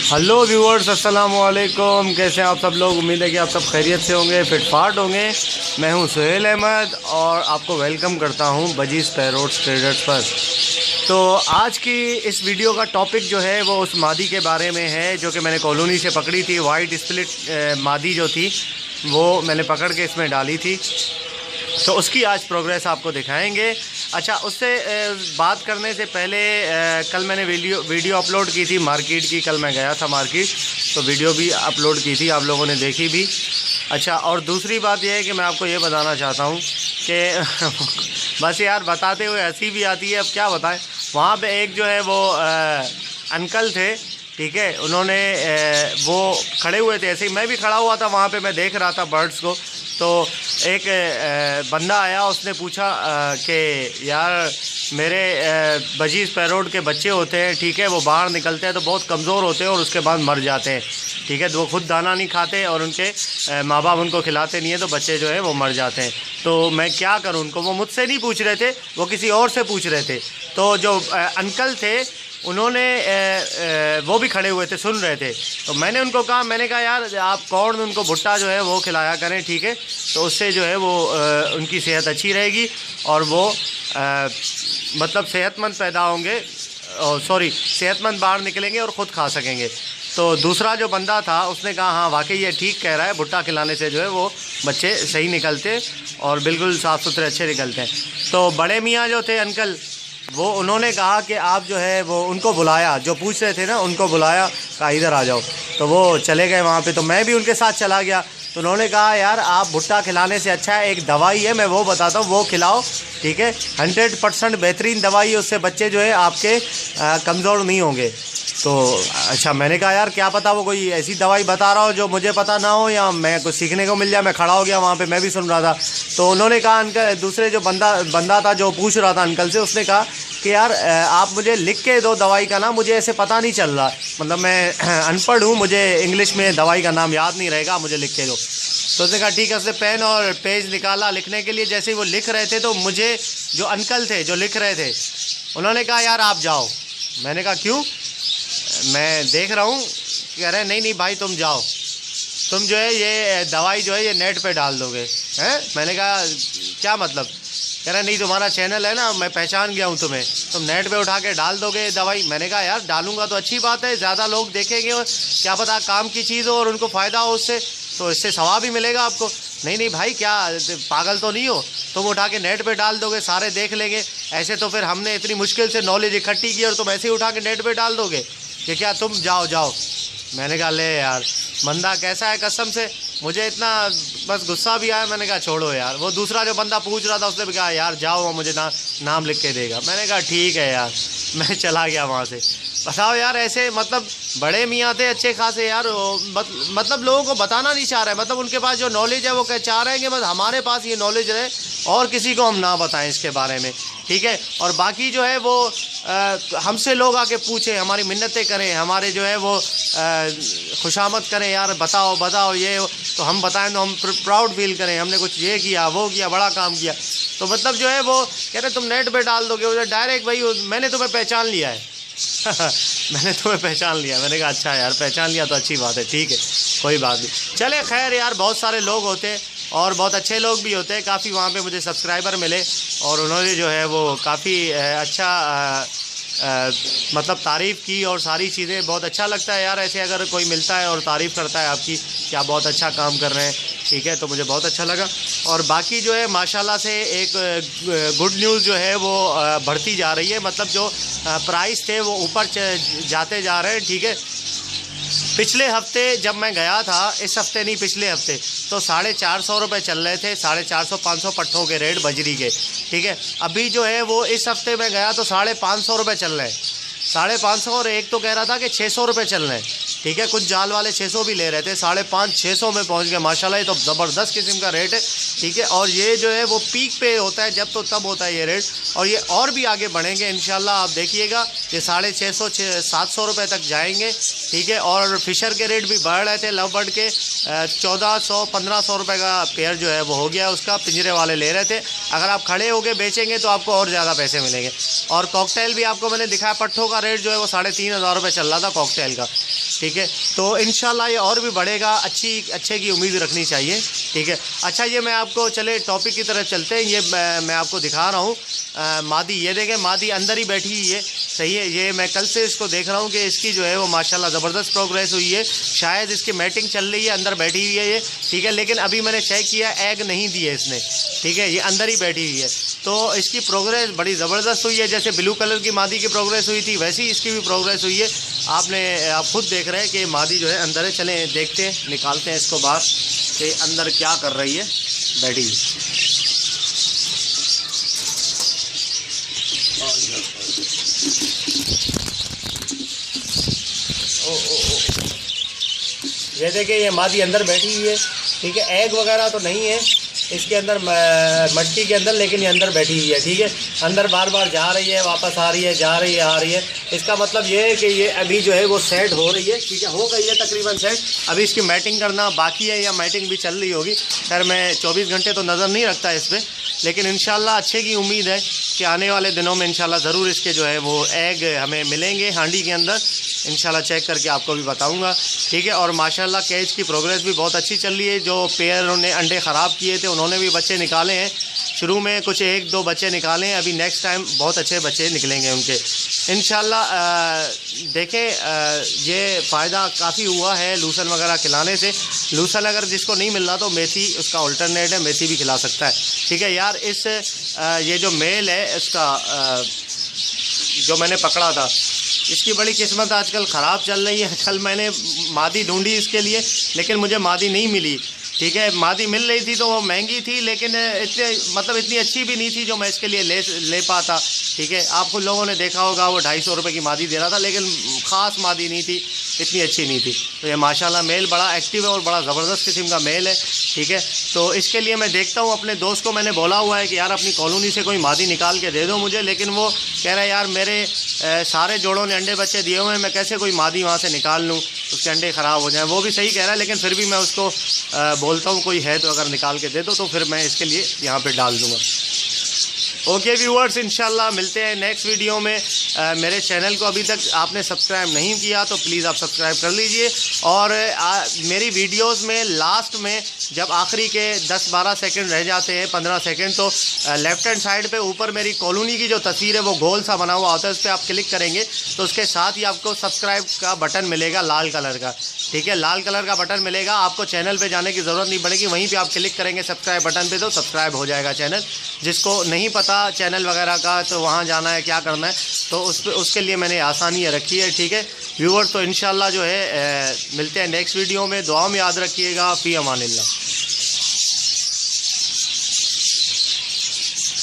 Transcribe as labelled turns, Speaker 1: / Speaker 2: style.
Speaker 1: Hello viewers, अस्सलाम वालेकुम। कैसे हैं आप सब लोग? उम्मीद है कि आप सब खैरियत से होंगे, फिटफाट होंगे। मैं हूं सुहेल अहमद और आपको वेलकम करता हूं बजीज़ पैरोट्स ट्रेडर्स पर। तो आज की इस वीडियो का टॉपिक जो है वो उस मादी के बारे में है जो कि मैंने कॉलोनी से पकड़ी थी। वाइट स्प्लिट मादी जो थी वो मैंने पकड़ के इसमें डाली थी, तो उसकी आज प्रोग्रेस आपको दिखाएंगे। अच्छा, उससे बात करने से पहले कल मैंने वीडियो अपलोड की थी मार्केट की। कल मैं गया था मार्केट, तो वीडियो भी अपलोड की थी, आप लोगों ने देखी भी। अच्छा, और दूसरी बात यह है कि मैं आपको ये बताना चाहता हूँ कि बस यार बताते हुए हंसी भी आती है, अब क्या बताएं। वहाँ पे एक जो है वो अंकल थे, ठीक है, उन्होंने वो खड़े हुए थे, ऐसे ही मैं भी खड़ा हुआ था वहाँ पे, मैं देख रहा था बर्ड्स को। तो एक बंदा आया, उसने पूछा कि यार मेरे बजीज़ पैरोट के बच्चे होते हैं, ठीक है, वो बाहर निकलते हैं तो बहुत कमज़ोर होते हैं और उसके बाद मर जाते हैं, ठीक है। तो वो खुद दाना नहीं खाते और उनके माँ बाप उनको खिलाते नहीं है, तो बच्चे जो है वो मर जाते हैं। तो मैं क्या करूँ उनको? वो मुझसे नहीं पूछ रहे थे, वो किसी और से पूछ रहे थे। तो जो अंकल थे उन्होंने वो भी खड़े हुए थे, सुन रहे थे। तो मैंने उनको कहा, मैंने कहा यार आप कॉर्न उनको भुट्टा जो है वो खिलाया करें, ठीक है, तो उससे जो है वो उनकी सेहत अच्छी रहेगी और वो मतलब सेहतमंद पैदा होंगे, सॉरी सेहतमंद बाहर निकलेंगे और ख़ुद खा सकेंगे। तो दूसरा जो बंदा था उसने कहा हाँ वाकई ये ठीक कह रहा है, भुट्टा खिलाने से जो है वो बच्चे सही निकलते और बिल्कुल साफ़ सुथरे अच्छे निकलते हैं। तो बड़े मियाँ जो थे अंकल, वो उन्होंने कहा कि आप जो है वो उनको बुलाया, जो पूछ रहे थे ना उनको बुलाया, कहा इधर आ जाओ। तो वो चले गए वहाँ पे, तो मैं भी उनके साथ चला गया। तो उन्होंने कहा यार आप भुट्टा खिलाने से अच्छा है एक दवाई है, मैं वो बताता हूँ, वो खिलाओ, ठीक है, 100% बेहतरीन दवाई है, उससे बच्चे जो है आपके कमज़ोर नहीं होंगे। तो अच्छा, मैंने कहा यार क्या पता वो कोई ऐसी दवाई बता रहा हो जो मुझे पता ना हो या मैं कुछ सीखने को मिल जाए। मैं खड़ा हो गया वहाँ पे, मैं भी सुन रहा था। तो उन्होंने कहा, अंकल दूसरे जो बंदा था जो पूछ रहा था अंकल से, उसने कहा कि यार आप मुझे लिख के दो दवाई का नाम, मुझे ऐसे पता नहीं चल रहा, मतलब मैं अनपढ़ हूँ, मुझे इंग्लिश में दवाई का नाम याद नहीं रहेगा, मुझे लिख के दो। तो उसने कहा ठीक है। उसने पेन और पेज निकाला लिखने के लिए। जैसे ही वो लिख रहे थे तो मुझे जो अंकल थे जो लिख रहे थे उन्होंने कहा यार आप जाओ। मैंने कहा क्यों? मैं देख रहा हूँ। कह रहे नहीं भाई तुम जाओ, तुम जो है ये दवाई जो है ये नेट पे डाल दोगे हैं। मैंने कहा क्या मतलब? कह रहे नहीं तुम्हारा चैनल है ना, मैं पहचान गया हूँ तुम्हें, तुम नेट पे उठा के डाल दोगे दवाई। मैंने कहा यार डालूंगा तो अच्छी बात है, ज़्यादा लोग देखेंगे और क्या पता काम की चीज़ हो और उनको फ़ायदा हो उससे, तो इससे सवाब भी मिलेगा आपको। नहीं भाई क्या पागल तो नहीं हो, तुम उठा के नेट पे डाल दोगे, सारे देख लेंगे। ऐसे तो फिर हमने इतनी मुश्किल से नॉलेज इकट्ठी की और तुम ऐसे ही उठा के नेट पे डाल दोगे कि क्या? तुम जाओ। मैंने कहा ले यार बंदा कैसा है, कसम से मुझे इतना बस गुस्सा भी आया। मैंने कहा छोड़ो यार। वो दूसरा जो बंदा पूछ रहा था उसने भी कहा यार जाओ, वो मुझे नाम लिख के देगा। मैंने कहा ठीक है यार, मैं चला गया वहाँ से। बताओ यार, ऐसे मतलब बड़े मियाँ थे अच्छे खासे यार, मतलब लोगों को बताना नहीं चाह रहे, मतलब उनके पास जो नॉलेज है वो चाह रहे हैं कि बस हमारे पास ये नॉलेज रहे और किसी को हम ना बताएं इसके बारे में, ठीक है। और बाकी जो है वो हमसे लोग आके पूछें, हमारी मिन्नतें करें, हमारे जो है वो खुशामद करें, यार बताओ ये, तो हम बताएं तो हम प्राउड फील करें, हमने कुछ ये किया वो किया, बड़ा काम किया। तो मतलब जो है वो कह रहे तुम नेट पे डाल दोगे डायरेक्ट, भाई मैंने तुम्हें पहचान लिया है मैंने तुम्हें पहचान लिया। मैंने कहा अच्छा यार पहचान लिया तो अच्छी बात है, ठीक है कोई बात नहीं। चले खैर यार, बहुत सारे लोग होते हैं और बहुत अच्छे लोग भी होते हैं। काफ़ी वहाँ पे मुझे सब्सक्राइबर मिले और उन्होंने जो है वो काफ़ी अच्छा मतलब तारीफ़ की और सारी चीज़ें। बहुत अच्छा लगता है यार ऐसे अगर कोई मिलता है और तारीफ़ करता है आपकी कि आप बहुत अच्छा काम कर रहे हैं, ठीक है, तो मुझे बहुत अच्छा लगा। और बाकी जो है माशाल्लाह से एक गुड न्यूज़ जो है वो बढ़ती जा रही है, मतलब जो प्राइस थे वो ऊपर जाते जा रहे हैं, ठीक है। पिछले हफ्ते जब मैं गया था, इस हफ्ते नहीं पिछले हफ्ते, तो 450 रुपये चल रहे थे, 450-500 पट्ठों के रेट बजरी के, ठीक है। अभी जो है वो इस हफ्ते में गया तो 550 रुपये चल रहे हैं, 550। और एक तो कह रहा था कि 600 रुपये चल रहे हैं, ठीक है, कुछ जाल वाले 600 भी ले रहे थे। 550-600 में पहुंच गए माशाल्लाह। ये तो ज़बरदस्त किस्म का रेट है, ठीक है। और ये जो है वो पीक पे होता है जब तो तब होता है ये रेट, और ये और भी आगे बढ़ेंगे इंशाल्लाह। आप देखिएगा ये 650-700 रुपये तक जाएंगे, ठीक है। और फिशर के रेट भी बढ़ रहे थे, लव बर्ड के 1400-1500 रुपये का पेयर जो है वो हो गया उसका, पिंजरे वाले ले रहे थे। अगर आप खड़े होके बेचेंगे तो आपको और ज़्यादा पैसे मिलेंगे। और कॉकटेल भी आपको मैंने दिखाया, पट्ठों का रेट जो है वो 3500 रुपये चल रहा था कॉकटेल का। ठीक है। तो इंशाल्लाह ये और भी बढ़ेगा, अच्छे की उम्मीद रखनी चाहिए, ठीक है। अच्छा, ये मैं आपको चले टॉपिक की तरफ चलते हैं। ये मैं आपको दिखा रहा हूँ मादी, ये देखें मादी अंदर ही बैठी हुई है, सही है। ये मैं कल से इसको देख रहा हूँ कि इसकी जो है वो माशाल्लाह ज़बरदस्त प्रोग्रेस हुई है। शायद इसकी मैटिंग चल रही है, अंदर बैठी हुई है ये, ठीक है। लेकिन अभी मैंने चेक किया, एग नहीं दिए इसने, ठीक है। ये अंदर ही बैठी हुई है, तो इसकी प्रोग्रेस बड़ी ज़बरदस्त हुई है। जैसे ब्लू कलर की मादी की प्रोग्रेस हुई थी, वैसी इसकी भी प्रोग्रेस हुई है। आप खुद देख रहे हैं कि मादी जो है अंदर है। चलें देखते हैं, निकालते हैं इसको बाहर कि अंदर क्या कर रही है बैठी। ये देखिए, ये मादी अंदर बैठी हुई है, ठीक है। एग वगैरह तो नहीं है इसके अंदर, मटकी के अंदर, लेकिन ये अंदर बैठी हुई है, ठीक है। अंदर बार बार जा रही है, वापस आ रही है, जा रही है, आ रही है। इसका मतलब ये है कि ये अभी जो है वो सेट हो रही है, ठीक है, हो गई है तकरीबन सेट। अभी इसकी मैटिंग करना बाकी है, या मैटिंग भी चल रही होगी। खैर मैं 24 घंटे तो नज़र नहीं रखता इस पर, लेकिन इंशाल्लाह अच्छे की उम्मीद है कि आने वाले दिनों में इंशाल्लाह ज़रूर इसके जो है वो एग हमें मिलेंगे हांडी के अंदर। इंशाल्लाह चेक करके आपको भी बताऊंगा, ठीक है। और माशाल्लाह कैच की प्रोग्रेस भी बहुत अच्छी चल रही है। जो पेयर ने अंडे ख़राब किए थे उन्होंने भी बच्चे निकाले हैं। शुरू में कुछ 1-2 बच्चे निकाले हैं, अभी नेक्स्ट टाइम बहुत अच्छे बच्चे निकलेंगे उनके इंशाल्लाह। देखें ये फ़ायदा काफ़ी हुआ है लूसन वगैरह खिलाने से। लूसन अगर जिसको नहीं मिल रहा तो मेथी उसका अल्टरनेट है, मेथी भी खिला सकता है, ठीक है यार। ये जो मेल है इसका जो मैंने पकड़ा था, इसकी बड़ी किस्मत आजकल ख़राब चल रही है। कल मैंने मादी ढूंढी इसके लिए, लेकिन मुझे मादी नहीं मिली, ठीक है। मादी मिल रही थी तो वो महंगी थी, लेकिन इतनी अच्छी भी नहीं थी जो मैं इसके लिए ले पाता, ठीक है। आप कुछ लोगों ने देखा होगा वो 250 रुपये की मादी दे रहा था, लेकिन ख़ास मादी नहीं थी, इतनी अच्छी नहीं थी। तो ये माशाल्लाह मेल बड़ा एक्टिव है और बड़ा ज़बरदस्त किस्म का मेल है, ठीक है। तो इसके लिए मैं देखता हूँ, अपने दोस्त को मैंने बोला हुआ है कि यार अपनी कॉलोनी से कोई मादी निकाल के दे दो मुझे, लेकिन वो कह रहा है यार मेरे सारे जोड़ों ने अंडे बच्चे दिए हुए हैं, मैं कैसे कोई मादी वहाँ से निकाल लूँ, उसके अंडे ख़राब हो जाएँ। वो भी सही कह रहा है, लेकिन फिर भी मैं उसको बोलता हूँ कोई है तो अगर निकाल के दे दो, तो फिर मैं इसके लिए यहाँ पे डाल दूँगा। ओके व्यूअर्स, इंशाल्लाह मिलते हैं नेक्स्ट वीडियो में। मेरे चैनल को अभी तक आपने सब्सक्राइब नहीं किया तो प्लीज़ आप सब्सक्राइब कर लीजिए। और मेरी वीडियोस में लास्ट में जब आखिरी के 10-12 सेकंड रह जाते हैं, 15 सेकंड, तो लेफ़्ट हैंड साइड पे ऊपर मेरी कॉलोनी की जो तस्वीर है वो गोल सा बना हुआ होता है, उस पर आप क्लिक करेंगे तो उसके साथ ही आपको सब्सक्राइब का बटन मिलेगा लाल कलर का, ठीक है। लाल कलर का बटन मिलेगा, आपको चैनल पे जाने की ज़रूरत नहीं पड़ेगी, वहीं पे आप क्लिक करेंगे सब्सक्राइब बटन पे तो सब्सक्राइब हो जाएगा चैनल। जिसको नहीं पता चैनल वगैरह का तो वहाँ जाना है, क्या करना है, तो उसके लिए मैंने आसानियाँ रखी है, ठीक है व्यूअर। तो इंशाल्लाह जो है मिलते हैं नेक्स्ट वीडियो में। दुआ में याद रखिएगा। फ़ी अमानिल्लाह।